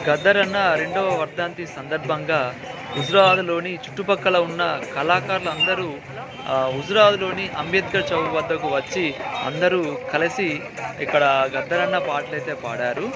గద్దరన్న రెండవ వర్ధంతి సందర్భంగా హుజురాబాద్లోని చుట్టుపక్కల ఉన్న కళాకారులందరూ హుజురాబాద్లోని అంబేద్కర్ చౌక్ వద్దకు వచ్చి అందరూ కలిసి ఇక్కడ గద్దరన్న పాటలైతే పాడారు.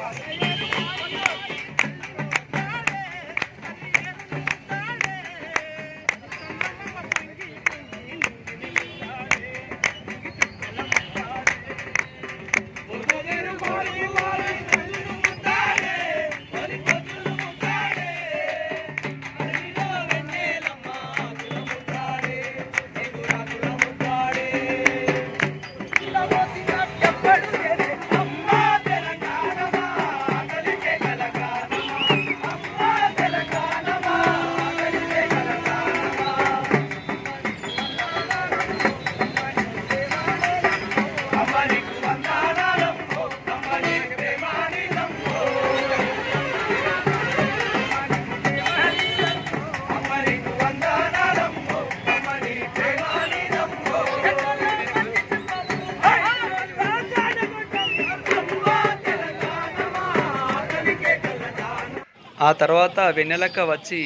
ఆ తర్వాత వెన్నెలక్క వచ్చి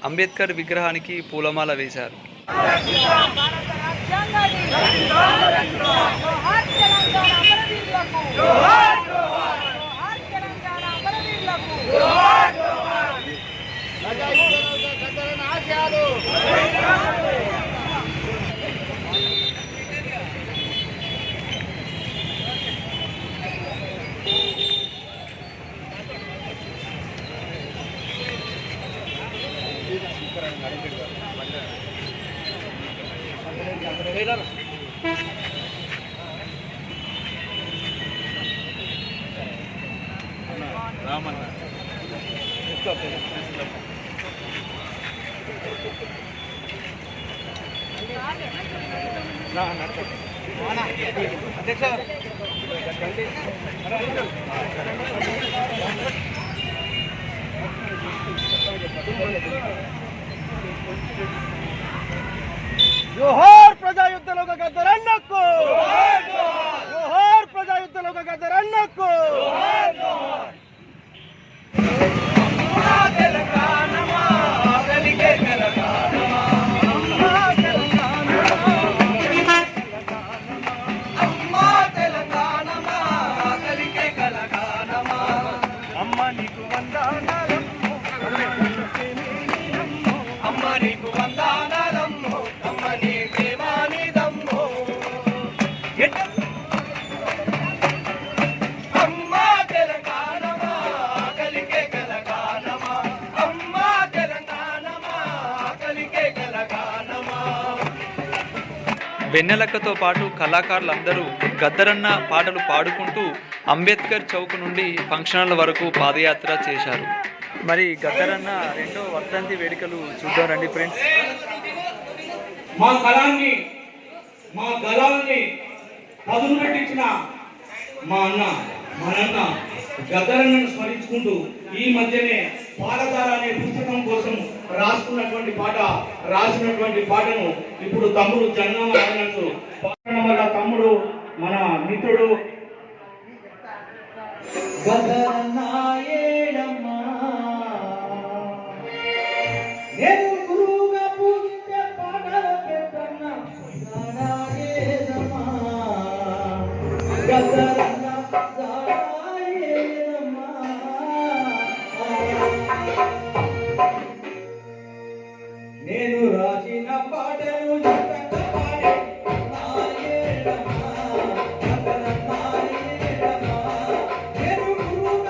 అంబేద్కర్ విగ్రహానికి పూలమాల వేశారు. जोहार प्रजायुद्धों का गद्दारन्न को, जोहार प्रजायुद्धों का गद्दारन्न को. వెన్నెలక్కతో పాటు కళాకారులందరూ గద్దరన్న పాటలు పాడుకుంటూ అంబేద్కర్ చౌక్ నుండి ఫంక్షన్ల వరకు పాదయాత్ర చేశారు. మరి గద్దరన్న రెండో వర్ధంతి వేడుకలు చూద్దాం రండి ఫ్రెండ్స్. మా కళాన్ని మా గళాన్ని పదును పెట్టించిన మా నాన్న గద్దరన్నను స్మరించుకుంటూ ఈ మధ్యనే పాలధార అనే పుస్తకం కోసం రాసినటువంటి పాటను ఇప్పుడు తమ్ముడు జన్నామ అన్నట్టు పాడడం వల్ల తమ్ముడు మన మిత్రుడు నేను రాసిన పాటలు నేను గురువుగా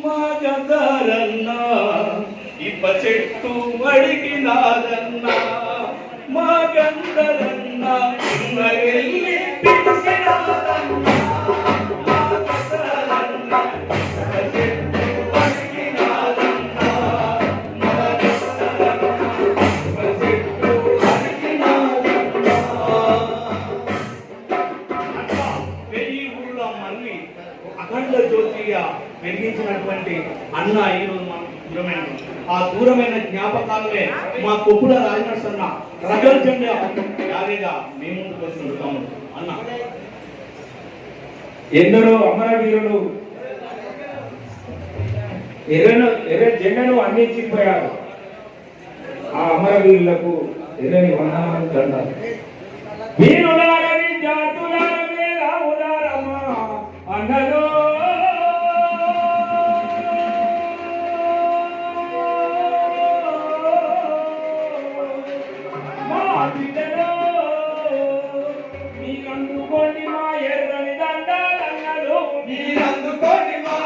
మగధరన్నా ఇప్ప చెట్టు అడిగినాదన్నా మగంధరన్నా వెళ్ళి పిలిచినాదన్నా మగధరన్నా ఇప్ప చెట్టు అడిగినాదన్నా మగధరన్నా ఇప్ప చెట్టు అడిగినాదన్నా అట్లా వెయ్యి ఊళ్ళ మళ్ళీ అఖండ జ్యోతిగా వెలిగించినటువంటి అన్న ఈరోజు మనకు దూరమైన ఆ దూరమైన జ్ఞాపకాలనే మా కొప్పుల రాజనర్స్ అన్న రగల్ జెండా యాదేగా మీ ముందుకు వచ్చిన అన్న ఎందరో అమరవీరులు ఎర్ర జెండను అందించిపోయారు. ఆ అమరవీరులకు ఎర్రని వందనాలు దండాలు. వీరులార విద్యార్థులార మేధావులారమ్మా అన్నలో మా బిడ్డలో మీకందుకోండి మా ఎర్రని దండాలన్నలు మీరందుకోండి మా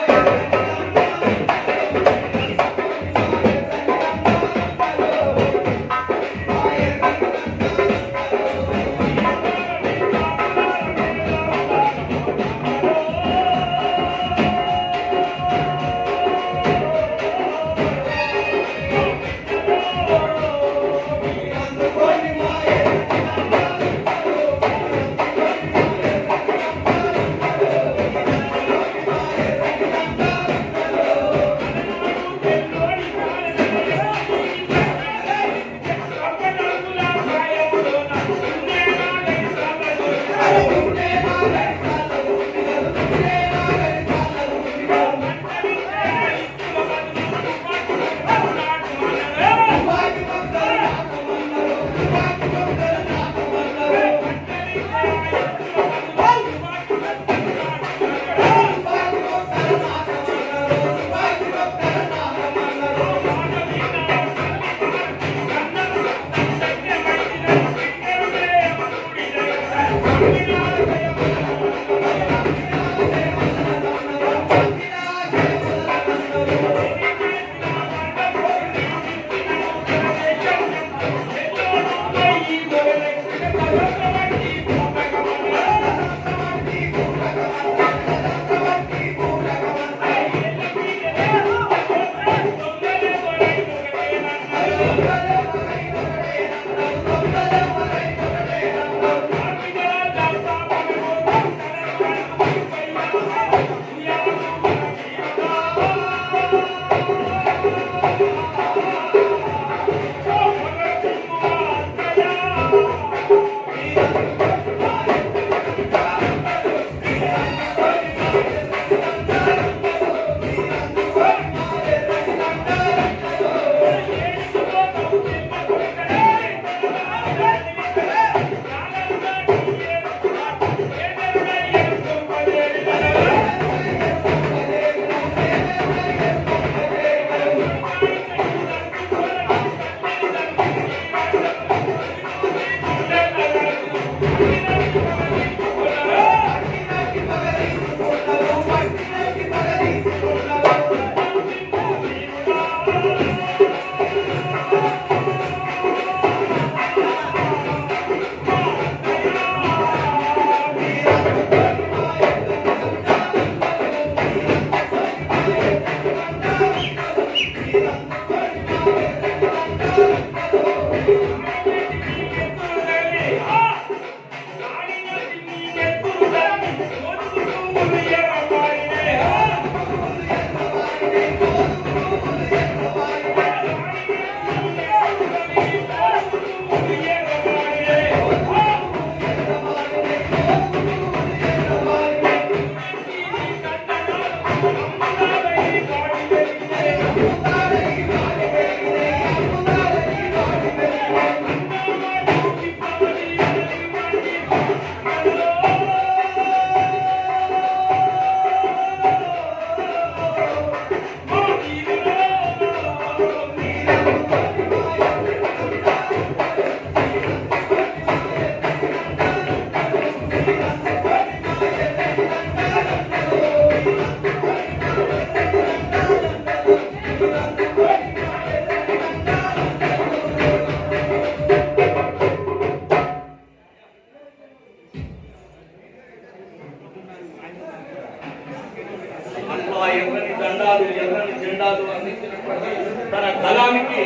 ఎర్రని దండాలు ఎర్రని జెండాలు అందించినటువంటి తన కళానికి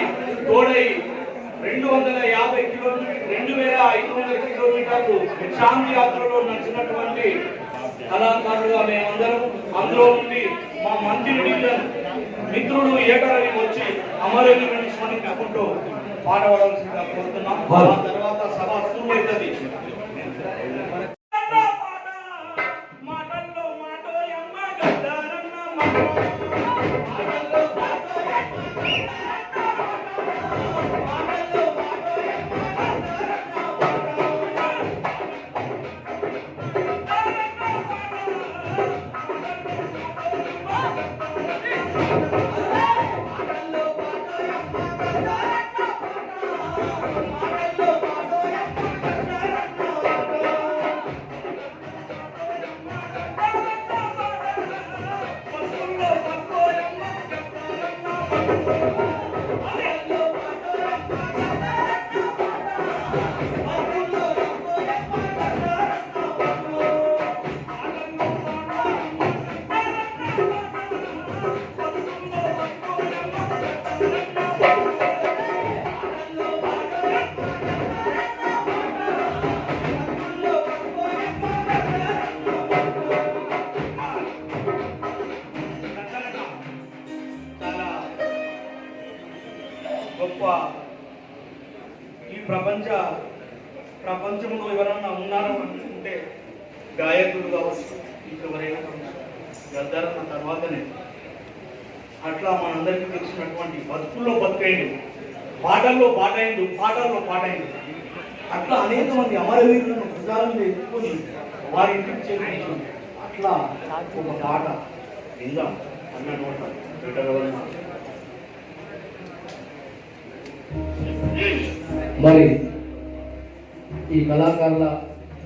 తోడై 250 కిలోమీటర్లు 2500 కిలోమీటర్లు శాంతి యాత్రలో నడిచినటువంటి కళాకారులుగా మేమందరం అందులో నుండి మా మంత్రి మిత్రుడు ఏటరవి వచ్చి అమరవీరుని స్మరించుకుంటూ పాడవలసిందిగా కోరుతున్నాం. ఆ తర్వాత సభ శురువైతుంది. గొప్ప ఈ ప్రపంచంలో ఎవరన్నా ఉన్నారో అనుకుంటే గాయకులు కావచ్చు, ఇంకెవరైనా గద్దరన్న తర్వాతనే. అట్లా మనందరికీ తెలిసినటువంటి బతుకుల్లో బతుకైండు, పాటల్లో పాటైండు, పాటల్లో పాటైండు. అట్లా అనేక మంది అమరవీరులను భుజాలను ఎత్తుకొని వారి ఇంటికి చేరుకుంటుంది. అట్లా ఒక పాట విందాం అన్న నోట పెట్టగలన్నా. మరి ఈ కళాకారుల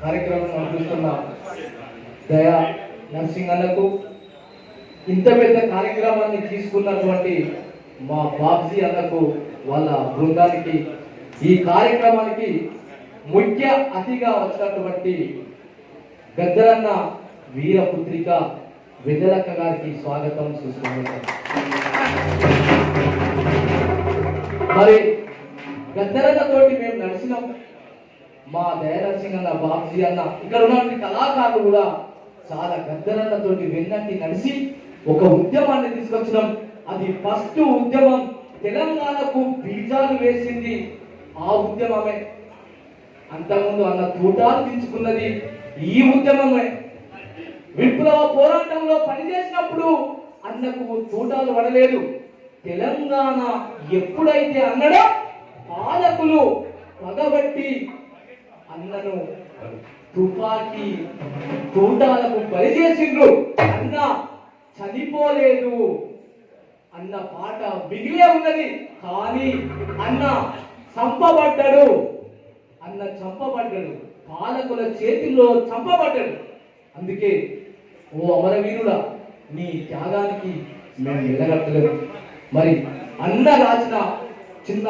కార్యక్రమం నడుపుతున్న దయా నర్సింగ్ అన్నకు, ఇంత పెద్ద కార్యక్రమాన్ని తీసుకున్నటువంటి మా బాబ్జీ అన్నకు, వాళ్ళ బృందానికి, ఈ కార్యక్రమానికి ముఖ్య అతిథిగా వచ్చినటువంటి గద్దరన్న వీరపుత్రిక వెన్నెలక్క గారికి స్వాగతం సుస్వాగతం. మరి గద్దరన్న తోటి మేము నడిచినాం. మా దయానరసింగ్ అన్న, బాబ్జీ అన్న, ఇక్కడ ఉన్నటువంటి కళాకారులు కూడా చాలా గద్దరన్న తోటి వెన్నట్టి నడిచి ఒక ఉద్యమాన్ని తీసుకొచ్చినాం. అది ఫస్ట్ ఉద్యమం, తెలంగాణకు బీజాలు వేసింది ఆ ఉద్యమమే. అంతకుముందు అన్న తూటాలు తీసుకున్నది ఈ ఉద్యమమే. విప్లవ పోరాటంలో పనిచేసినప్పుడు అన్నకు తూటాలు పడలేదు. తెలంగాణ ఎప్పుడైతే అన్నడో పాలకులు పగబట్టి అన్నను తుపాకీ తూటాలకు బలి చేసిండ్రు. అన్న చనిపోలేదు, అన్న పాట మిగిలే ఉన్నది. కానీ అన్న చంపబడ్డాడు, అన్న చంపబడ్డాడు, పాలకుల చేతిలో చంపబడ్డాడు. అందుకే ఓ అమరవీరుడా, నీ త్యాగానికి మేము ఎదగట్టలేదు. మరి అన్న రాసిన చిన్న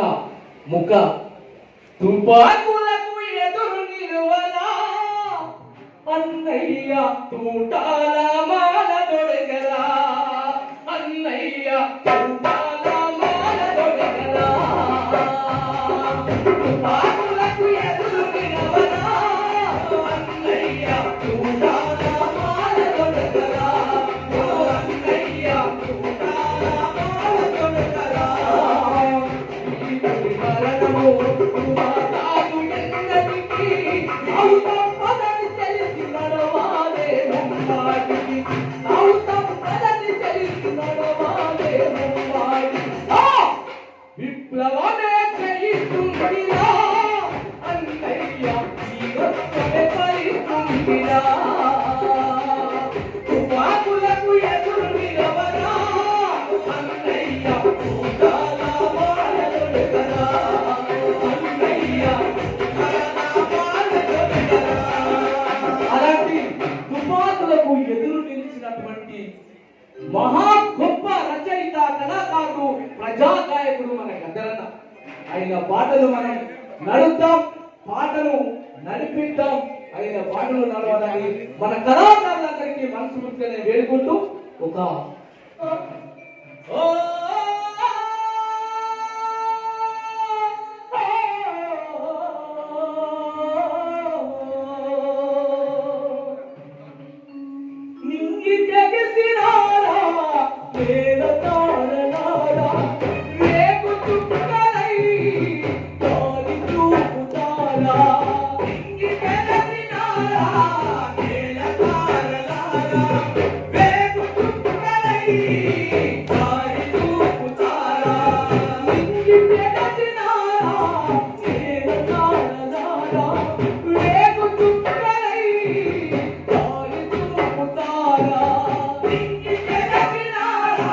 ముక్క, తుపాకులకు ఎదురు నిలువలా అన్నయ్య తూటాల మాల దొడగలా, అన్నయ్య తూటాల మాల దొడగలా, తుపాకులకు ఎదురు నిలువలా అన్నయ్య తూటాల మాల దొడగలా, అన్నయ్య తూటాల మాల దొడగలా. విప్లవమే చేయిస్తుందిరా అన్నయ్య, వీరత్వమే పరిస్తుందిరా, తుపాకులకు ఎదురు నిలవరా అన్నయ్య తూటాల మాల దొడగరా, అన్నయ్య తూటాల దొడగరా. అలాంటి తుపాకులకు ఎదురు నిలిచినటువంటి మహా గొప్ప రచయిత, కళాకారుడు, ప్రజాగాయకుడు మన గద్దరన్న. ఆయన పాటలు మనం నడుద్దాం, పాటలు నడిపిద్దాం. ఆయన పాటలు నడవాలని మన కళాకారులందరికీ మనస్ఫూర్తిగా వేడుకుంటూ ఒక నింగి తెగసినారా వేల తారలారా రేగు చుక్కలై దారి చూపుతారా నింగి తెగసినారా వేల తారలారా రేగు చుక్కలై దారి చూపుతారా నింగి తెగసినారా వేల తారలారా రేగు చుక్కలై దారి చూపుతారా నింగి తెగసినారా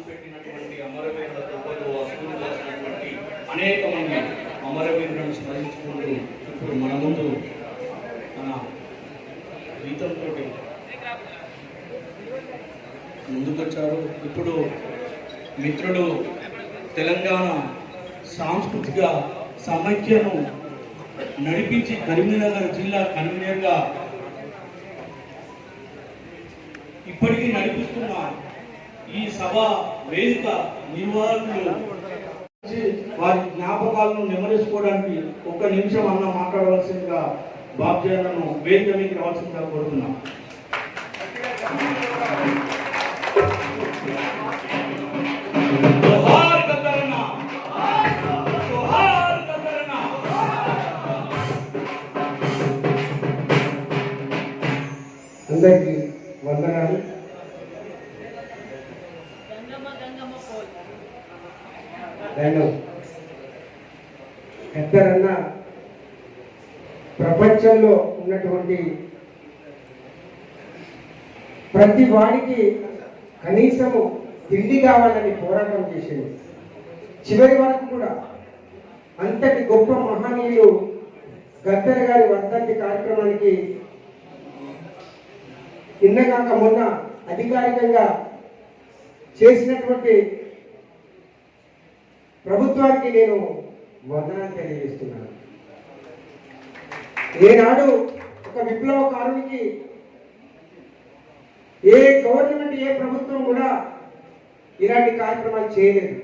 పెట్టినటువంటి అమరవీరుల కృపతో అసువులు వచ్చినటువంటి అనేక మంది అమరవీరులను స్మరించుకుంటూ ఇప్పుడు మన ముందు మన గీతంతో ముందుకొచ్చారు. ఇప్పుడు మిత్రులు తెలంగాణ సాంస్కృతిక సమైక్యను నడిపించి కరీంనగర్ జిల్లా కన్వీనర్గా ఇప్పటికీ నడిపిస్తున్న ఈ సభ వేదిక నిర్వాహకులు వారి జ్ఞాపకాలను నెమరేసుకోవడానికి ఒక్క నిమిషం అన్న మాట్లాడవలసిందిగా బాబ్జీలను వేదిక మీకు రావాల్సిందిగా కోరుతున్నాం. జోహార్ గద్దరన్న, జోహార్ గద్దరన్న. అందరికీ వందనాలు. గద్దరన్న ప్రపంచంలో ఉన్నటువంటి ప్రతి వాడికి కనీసము తిండి కావాలని పోరాటం చేసింది. చివరి వరకు కూడా అంతటి గొప్ప మహనీయులు గద్దర్ గారి వర్ధంతి కార్యక్రమానికి నిన్నగాక మొన్న అధికారికంగా చేసినటువంటి ప్రభుత్వానికి నేను వందనాలు తెలియజేస్తున్నాను. ఏనాడు ఒక విప్లవకారునికి ఏ గవర్నమెంట్ ఏ ప్రభుత్వం కూడా ఇలాంటి కార్యక్రమాలు చేయలేదు.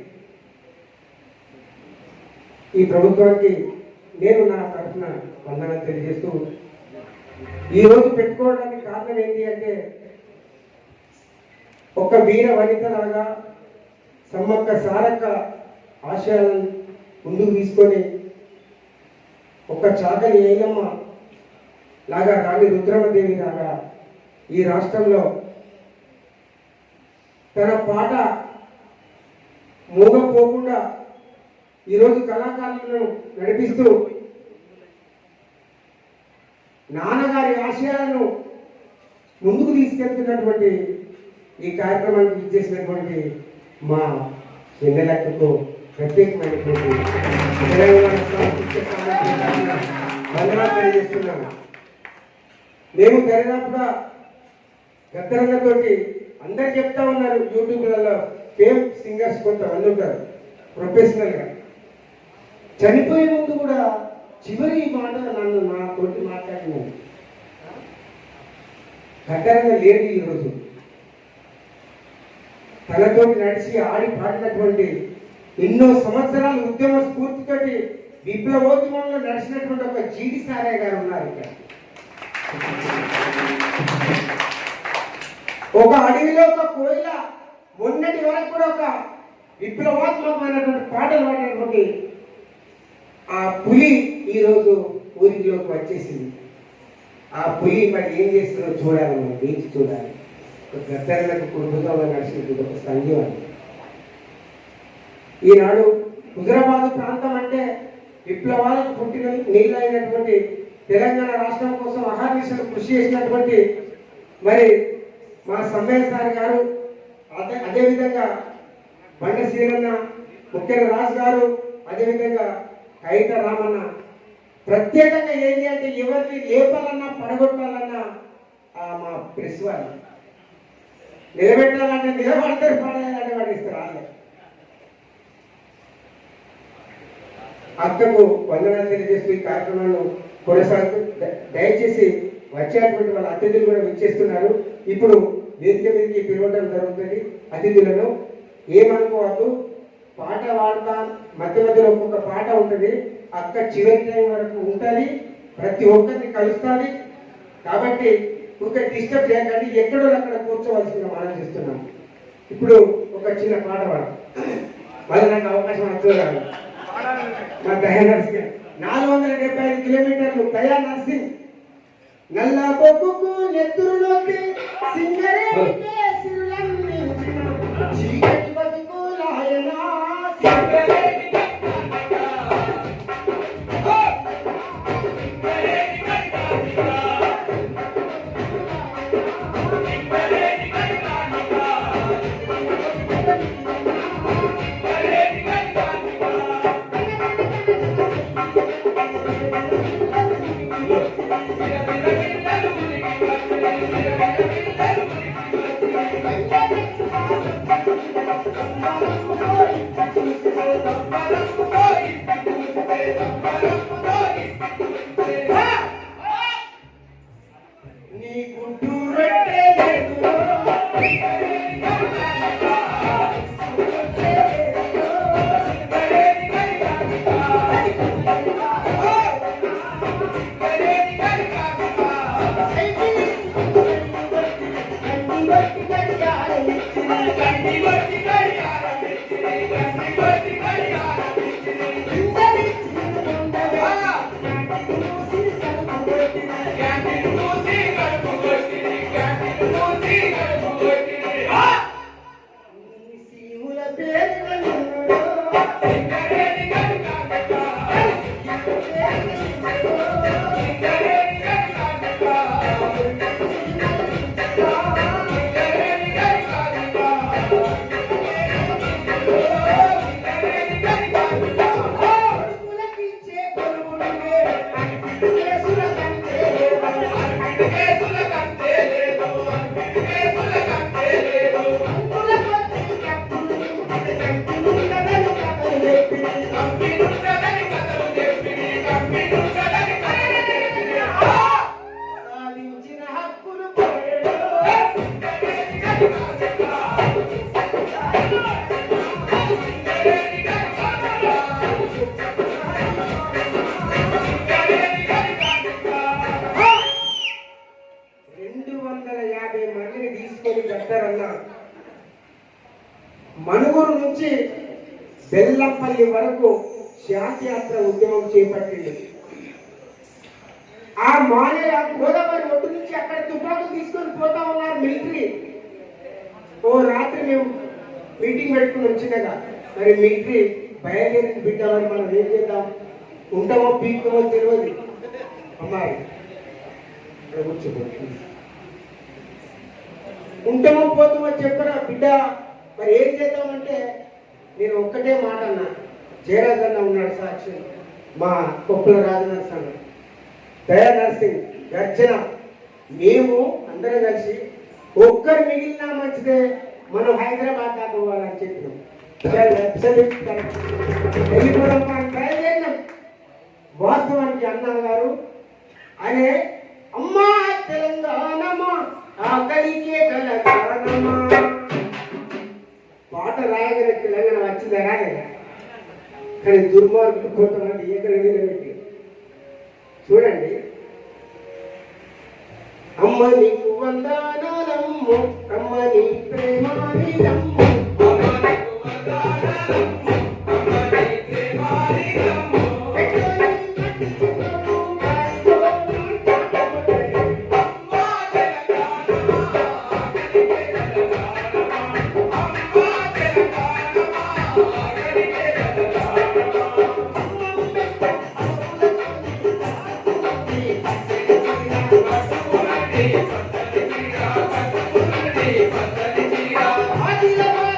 ఈ ప్రభుత్వానికి నేను నా తరఫున వందనాలు తెలియజేస్తూ ఈ రోజు పెట్టుకోవడానికి కారణం ఏంటి అంటే ఒక వీర వనితలాగా సమ్మక్క సారక్క ఆశయాలను ముందుకు తీసుకొని ఒక చాకలి ఏలమ్మ లాగా రాణి రుద్రమదేవి లాగా ఈ రాష్ట్రంలో తన పాట మోగపోకుండా ఈరోజు కళాకారులను నడిపిస్తూ నాన్నగారి ఆశయాలను ముందుకు తీసుకెళ్తున్నటువంటి ఈ కార్యక్రమానికి ఇచ్చేసినటువంటి మా ఎన్నెలకు ప్రత్యేకమైనటువంటి తెలంగాణ సాంస్కృతిక సమాజంగా వందనాలు తెలియజేస్తున్నాను. మేము దరిదాపుగా గద్దరన్నతోటి అందరు చెప్తా ఉన్నారు, యూట్యూబ్లలో ఫేమ్ సింగర్స్ కొంతమంది ఉంటారు ప్రొఫెషనల్గా. చనిపోయే ముందు కూడా చివరి మాట నన్ను నాతోటి మాట్లాడినాను, గద్దరన్న లేడు ఈరోజు. తనతోటి నడిచి ఆడి పాడినటువంటి ఎన్నో సంవత్సరాలు ఉద్యమ స్ఫూర్తితోటి విప్లవోద్యమంలో నడిచినటువంటి ఒక జీడి సారయ్య గారు ఉన్నారు ఇక్కడ. ఒక అడవిలో ఒక కోయిల మొన్నటి వరకు కూడా ఒక విప్లవాత్మకమైనటువంటి పాటలు పాడినటువంటి ఆ పులి ఈరోజు ఊరిలోకి వచ్చేసింది. ఆ పులి మరి ఏం చేస్తుందో చూడాలి, మనం వేచి చూడాలి. గద్దరలకు కుటుంబంలో నడిచినటువంటి ఒక సంఘీవాన్ని. ఈనాడు హుజరాబాద్ ప్రాంతం అంటే విప్లవాలకు పుట్టిన నీళ్ళైనటువంటి తెలంగాణ రాష్ట్రం కోసం అహర్నిశలు కృషి చేసినటువంటి మరి మా సమ్మయ్య సార్ గారు, అదేవిధంగా బండ శ్రీరన్న, ముఖ్యంగా రాజు గారు, అదేవిధంగా కైత రామన్న, ప్రత్యేకంగా ఏంటి అంటే ఎవరిని లేపాలన్నా పడగొట్టాలన్నా మా ప్రెస్ వాళ్ళు, నిలబెట్టాలంటే నిలబడతారు, పడేయాలంటే పడిస్తారు వాళ్ళే. అక్కకు వందనాలు తెలియజేస్తూ ఈ కార్యక్రమాలను కొనసాగుతూ దయచేసి వచ్చేటువంటి వాళ్ళ అతిథులు కూడా విచ్చేస్తున్నారు. ఇప్పుడు వేదిక మీదకి పిలవడం జరుగుతుంది. అతిథులను ఏమనుకోవద్దు, పాట పాడతా మధ్య మధ్యలో ఒక్కొక్క పాట ఉంటుంది. అక్క చివరి టైం వరకు ఉంటుంది, ప్రతి ఒక్కరిని కలుస్తుంది. కాబట్టి ఒక డిస్టర్బ్ చేయకండి, ఎక్కడో అక్కడ కూర్చోవలసిందిగా మనం చేస్తున్నాం. ఇప్పుడు ఒక చిన్న పాట పాడ మళ్ళీ నాకు అవకాశం వస్తుంది. మా దయా నర్సింగ్ 475 కిలోమీటర్లు దయా నర్సింగ్ నల్ల బొగ్గుకు నెత్తురులోకి సింగరే చీకటి బతుకులాయనా సింగరే నీ గుడ్డు రొట్టె చేతులో సీముల పేరు 250 మందిని తీసుకొని కట్టారన్న మనుగురు నుంచి బెల్లంపల్లి వరకు శాంతియాత్ర ఉద్యమం చేపట్టింది. ఆ మానేయ గోదావరి ఒడ్డు నుంచి అక్కడ తుపాకులు తీసుకొని పోతా ఉన్నారు మిలిటరీ. ఓ రాత్రి మేము మీటింగ్ పెట్టుకుని వచ్చినగా మరి మిలిటరీ బయలుదేరి బిడ్డ మరి మనం ఏం చేద్దాం, ఉంటామో పీక్తామో తెలియదు. అమ్మాయి కూర్చోబోతుంది, ఉంటామో పోతామో చెప్పరా బిడ్డ మరి ఏం చేద్దామంటే నేను ఒక్కటే మాట అన్నా. జయరాజ్ అన్న ఉన్నాడు సాక్షి, మా కొప్పుల రాజనర్స్ అన్న, దయా నర్సింగ్, గర్జన, మేము అందరం కలిసి ఒక్కరు మిగిలినా మంచిదే, మనం హైదరాబాద్ దాకా పోవాలని చెప్పినాం. వెళ్ళిపోవడం మనం ట్రై చేద్దాం. వాస్తవానికి అన్న గారు అనే అమ్మా తెలంగాణమా ఆకలికే తెలంగాణమా పాట రాయగానే తెలంగాణ వచ్చిందా రాలేదా? కానీ దుర్మార్గులు కొంతమంది ఎక్కడ పెట్టి చూడండి. అమ్మ నీకు వందనాలమ్ము, అమ్మ నీ ప్రేమానిదమ్ము, అమ్మ నీకు వందనాలమ్ము, అమ్మ నీ ప్రేమానిదమ్ము. ఆదిలాబాద్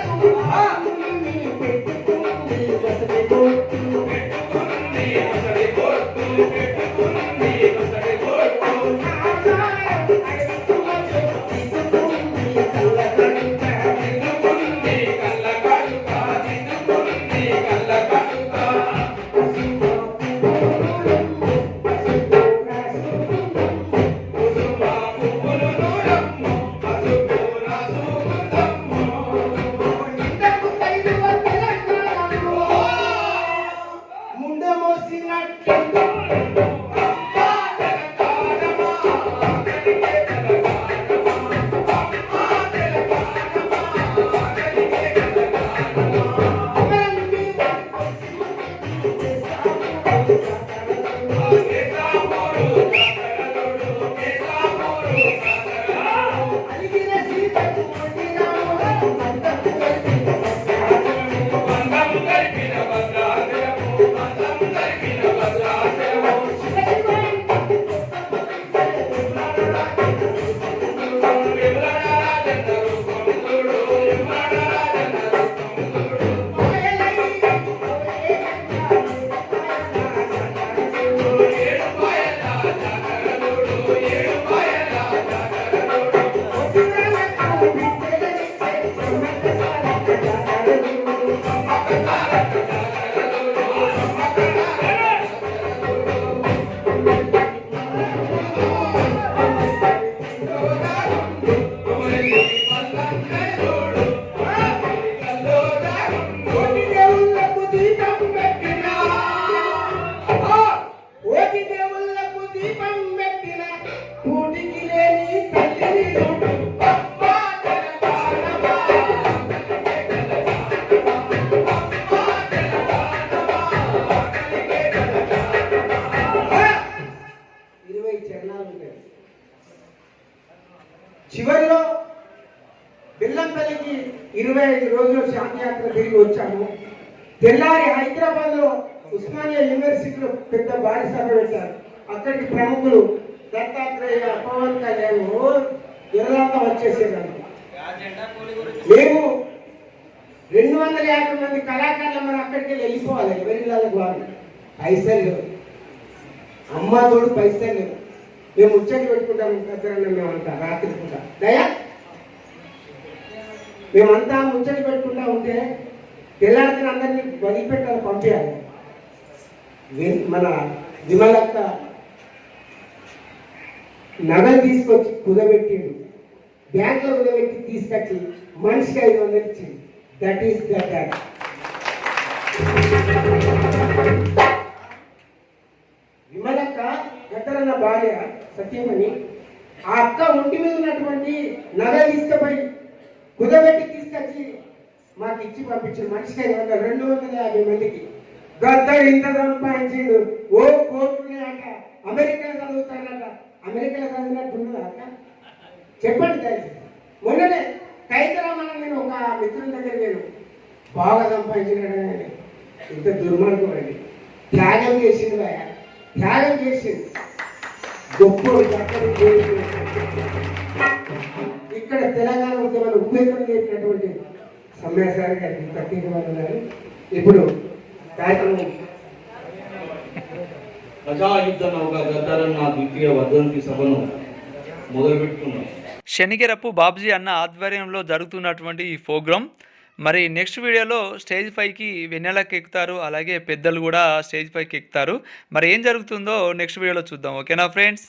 తిరిగి వచ్చాము. తెల్లారి హైదరాబాద్లో ఉస్మానియా యూనివర్సిటీలో పెద్ద భారీ సభ పెట్టారు. అక్కడికి ప్రముఖులు దత్తాత్రేయ, పవన్ కళ్యాణ్ ఎర్రంతా వచ్చేసేదాన్ని. మేము 250 మంది కళాకారులు మనం అక్కడికి వెళ్ళిపోవాలి. ఎవరిళ్ళకు వాళ్ళు పైసలు లేవు, అమ్మ తోడు పైసలు లేవు. మేము ముచ్చట్లు పెట్టుకుంటాం దగ్గర మేమంతా రాత్రి పూట దయా మేమంతా ముచ్చట్లు పెట్టుకుంటా ఉంటే తెల్లారిని అందరినీ వదిలిపెట్టాలి, పంపించాలి. మన విమలక్క నగలు తీసుకొచ్చి కుదబెట్టిండు, బ్యాంకులో కుదబెట్టి తీసుకొచ్చి మనిషికి 500 ఇచ్చింది. That is that. విమలక్క గద్దరన్న భార్య సత్యమణి, ఆ అక్క ఒంటి మీద ఉన్నటువంటి నగలు తీసుకుపోయి కుదబెట్టి తీసుకొచ్చి మాకు ఇచ్చి పంపించింది. మనిషికి 500, 250 మందికి. గద్దరు ఇంత సంపాదించిండు, ఓ కోట్లు అట, అమెరికాలో చదువుతాడట. అమెరికాలో చదివినట్టు ఉన్నదా అక్క? చెప్పండి దయచేసి. మొన్ననే కైతరామని నేను ఒక మిత్రుల దగ్గర నేను బాగా సంపాదించినాడని, ఇంత దుర్మార్గం అండి. త్యాగం చేసింది భయ, త్యాగం చేసింది. గొప్ప ఇక్కడ తెలంగాణ ఉద్యమాన్ని ఉపయోగం చేసినటువంటి సమ్మెసారి గారికి ప్రత్యేకమైన ఇప్పుడు కార్యక్రమం ప్రజాయుద్ధ నౌక గద్దరన్న ద్వితీయ వర్ధంతి సభను మొదలుపెట్టుకున్నాం. శనిగెరపు బాబ్జీ అన్న ఆధ్వర్యంలో జరుగుతున్నటువంటి ఈ ప్రోగ్రామ్ మరి నెక్స్ట్ వీడియోలో స్టేజ్ పైకి వెన్నెలకు ఎక్కుతారు, అలాగే పెద్దలు కూడా స్టేజ్ పైకి ఎక్కుతారు. మరి ఏం జరుగుతుందో నెక్స్ట్ వీడియోలో చూద్దాం. ఓకేనా ఫ్రెండ్స్?